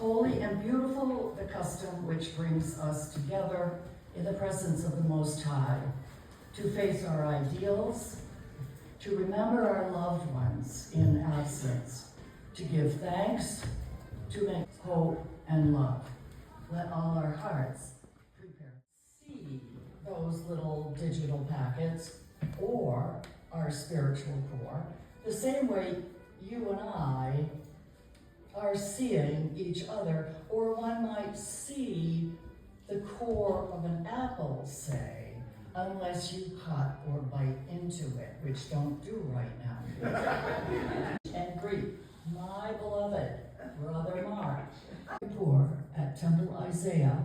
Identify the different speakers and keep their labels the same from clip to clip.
Speaker 1: Holy and beautiful the custom which brings us together in the presence of the Most High, to face our ideals, to remember our loved ones in absence, to give thanks, to make hope and love. Let all our hearts prepare. See those little digital packets or our spiritual core the same way you and I are seeing each other, or one might see the core of an apple, say, unless you cut or bite into it, which don't do right now. And greet my beloved brother Mark. Poor at Temple Isaiah,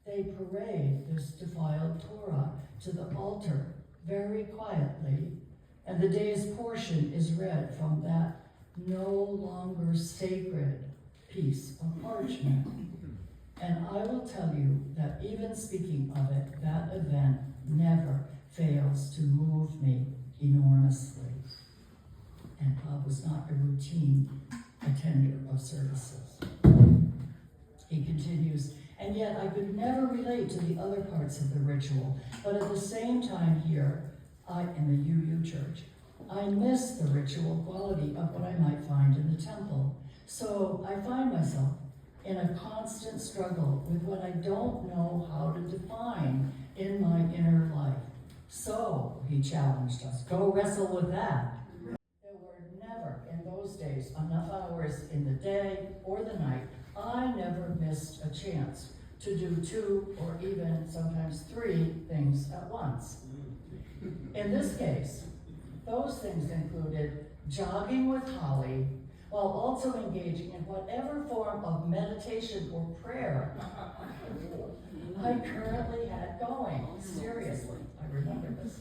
Speaker 1: they parade this defiled Torah to the altar very quietly, and the day's portion is read from that no longer sacred piece of parchment. And I will tell you that even speaking of it, that event never fails to move me enormously. And Bob was not a routine attender of services. He continues, and yet I could never relate to the other parts of the ritual, but at the same time here, in the UU church, I miss the ritual quality of what I might find in the temple. So I find myself in a constant struggle with what I don't know how to define in my inner life. So, he challenged us, go wrestle with that. There were never, in those days, enough hours in the day or the night. I never missed a chance to do 2 or even sometimes 3 things at once. In this case, those things included jogging with Holly, while also engaging in whatever form of meditation or prayer I currently had going. Seriously, I remember this.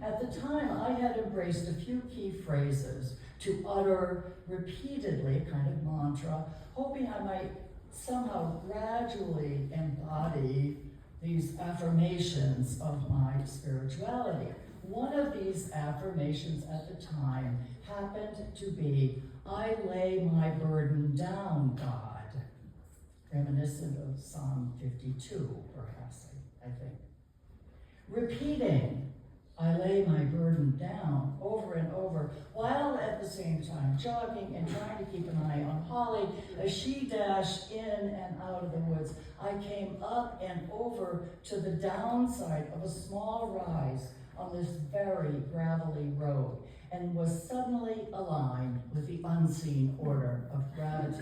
Speaker 1: At the time, I had embraced a few key phrases to utter repeatedly, kind of mantra, hoping I might somehow gradually embody these affirmations of my spirituality. One of these affirmations at the time happened to be, I lay my burden down, God. Reminiscent of Psalm 52, perhaps, I think. Repeating, I lay my burden down over and over, while at the same time jogging and trying to keep an eye on Holly as she dashed in and out of the woods. I came up and over to the downside of a small rise on this very gravelly road and was suddenly aligned with the unseen order of gravity.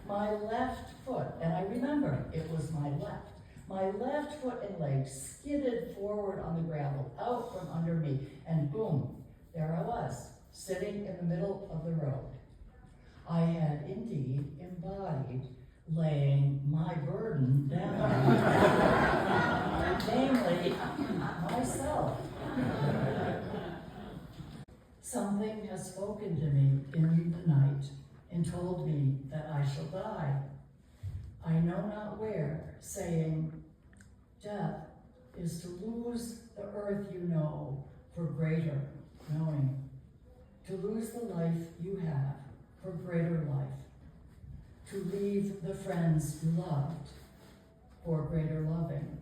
Speaker 1: My left foot, and I remember it was my left foot and leg skidded forward on the gravel, out from under me, and boom, there I was, sitting in the middle of the road. I had indeed embodied laying my burden down, namely myself. Something has spoken to me in the night and told me that I shall die. I know not where, saying, death is to lose the earth you know for greater knowing, to lose the life you have for greater life, to leave the friends you loved for greater loving,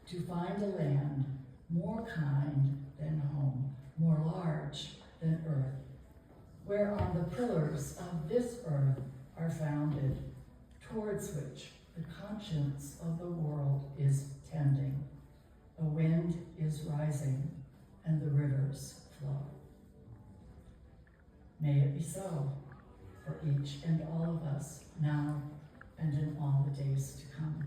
Speaker 1: to find a land more kind than home, more large than earth, where on the pillars of this earth are founded, towards which the conscience of the world is tending. The wind is rising and the rivers flow. May it be so for each and all of us now and in all the days to come.